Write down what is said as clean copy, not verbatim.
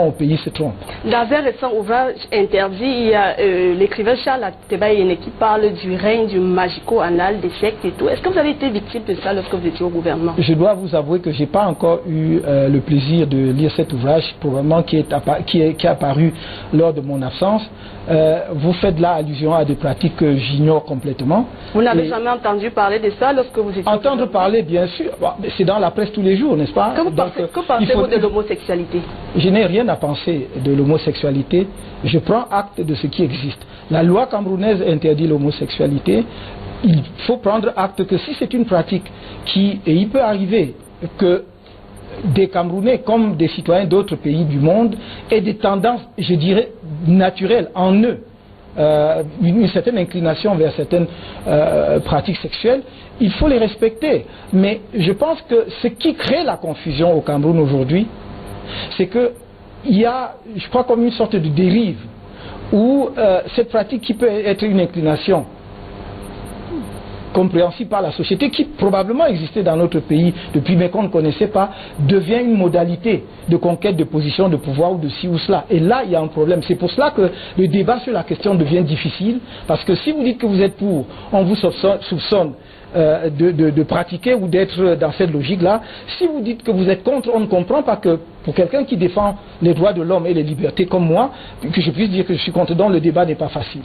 au pays se trompe. Dans un récent ouvrage interdit, il y a l'écrivain Charles Atebaye qui parle du règne du magico-anal, des sectes et tout. Est-ce que vous avez été victime de ça lorsque vous étiez au gouvernement? Je dois vous avouer que je n'ai pas encore eu le plaisir de lire cet ouvrage, probablement qui est apparu lors de mon absence. Vous faites là allusion à des pratiques que j'ignore complètement. Vous n'avez jamais entendu parler de ça lorsque vous étiez Entendre parler, bien sûr. Bon, c'est dans la presse tous les jours, n'est-ce pas? Que pensez-vous de l'homosexualité? Je n'ai rien à penser de l'homosexualité. Je prends acte de ce qui existe. La loi camerounaise interdit l'homosexualité. Il faut prendre acte que si c'est une pratique et il peut arriver que des Camerounais comme des citoyens d'autres pays du monde aient des tendances, je dirais, naturelles en eux, une certaine inclination vers certaines pratiques sexuelles, il faut les respecter. Mais je pense que ce qui crée la confusion au Cameroun aujourd'hui, c'est qu'il y a, je crois, comme une sorte de dérive où cette pratique qui peut être une inclination compréhensible par la société, qui probablement existait dans notre pays depuis mais qu'on ne connaissait pas, devient une modalité de conquête de position de pouvoir ou de ci ou cela. Et là, il y a un problème. C'est pour cela que le débat sur la question devient difficile, parce que si vous dites que vous êtes pour, on vous soupçonne de pratiquer ou d'être dans cette logique-là. Si vous dites que vous êtes contre, on ne comprend pas que pour quelqu'un qui défend les droits de l'homme et les libertés comme moi, que je puisse dire que je suis contre, donc le débat n'est pas facile.